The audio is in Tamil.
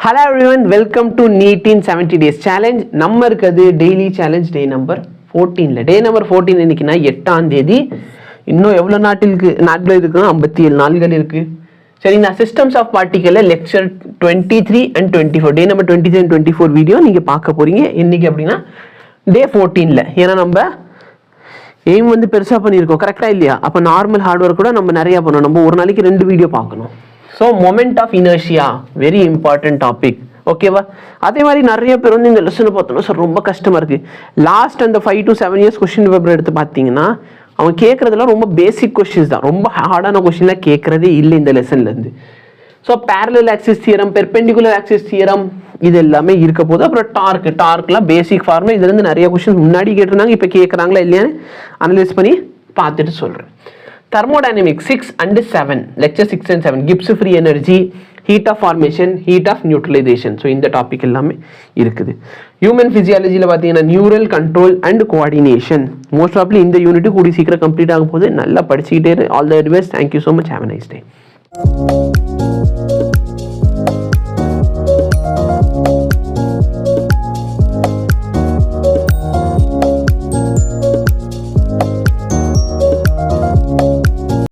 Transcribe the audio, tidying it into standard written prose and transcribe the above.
Hello everyone, welcome to NEET in 70 days challenge. நம்ம இருக்குது டெய்லி சேலஞ்ச் டே நம்பர் 14ல. டே நம்பர் 14 இன்னைக்குனா 8ஆம் தேதி. இன்னும் எவ்வளவு நாட்கள் இருக்குன்னா 57 நாட்கள் இருக்கு. சரிங்களா? சிஸ்டம்ஸ் ஆஃப் பார்ட்டிகல்ல lecture 23 and 24 day number 23 and 24 video நீங்க பார்க்க போறீங்க. இன்னைக்கு அப்படின்னா டே 14ல. ஏன்னா நம்ம எய்ம் வந்து பெருசா பண்ணியிருக்கோம், கரெக்டா இல்லையா? அப்ப நார்மல் ஹார்ட் ஒர்க் கூட நம்ம நிறைய பண்ணணும். நம்ம ஒரு நாளைக்கு 2 வீடியோ பார்க்கணும். So moment of inertia very important topic, ஓகேவா? அதே மாதிரி நிறைய பேர் வந்து இந்த லெசனை பார்த்தோம்னா சார் ரொம்ப கஷ்டமா இருக்கு. லாஸ்ட் அந்த 5 to 7 years கொஸ்டின் பேப்பர் எடுத்து பார்த்தீங்கன்னா அவன் கேட்கறதுலாம் ரொம்ப பேசிக் கொஸ்டின்ஸ் தான், ரொம்ப ஹார்டான கொஸ்டின்லாம் கேட்கறதே இல்லை இந்த லெசன்ல இருந்து. So parallel axis theorem, perpendicular axis theorem, இது எல்லாமே இருக்க போது. அப்புறம் டார்க்லாம் பேசிக் ஃபார்முலா, இதுல இருந்து நிறைய கொஸ்டின் முன்னாடி கேட்டிருந்தாங்க, இப்போ கேட்குறாங்களா இல்லையான்னு அனலைஸ் பண்ணி பார்த்துட்டு சொல்றேன். Thermodynamics 6 and 7, lecture 6 and 7, Gibbs free energy, heat of formation, heat of neutralization. So இந்த டாபிக் எல்லாமே இருக்குது. ஹியூமன் பிசியாலஜியில் பார்த்தீங்கன்னா neural control and coordination. Mostly இந்த யூனிட் கூடி சீக்கிரம் கம்ப்ளீட் ஆகும் போது நல்லா படிச்சுக்கிட்டே. All the best. Thank you so much. Have a nice day.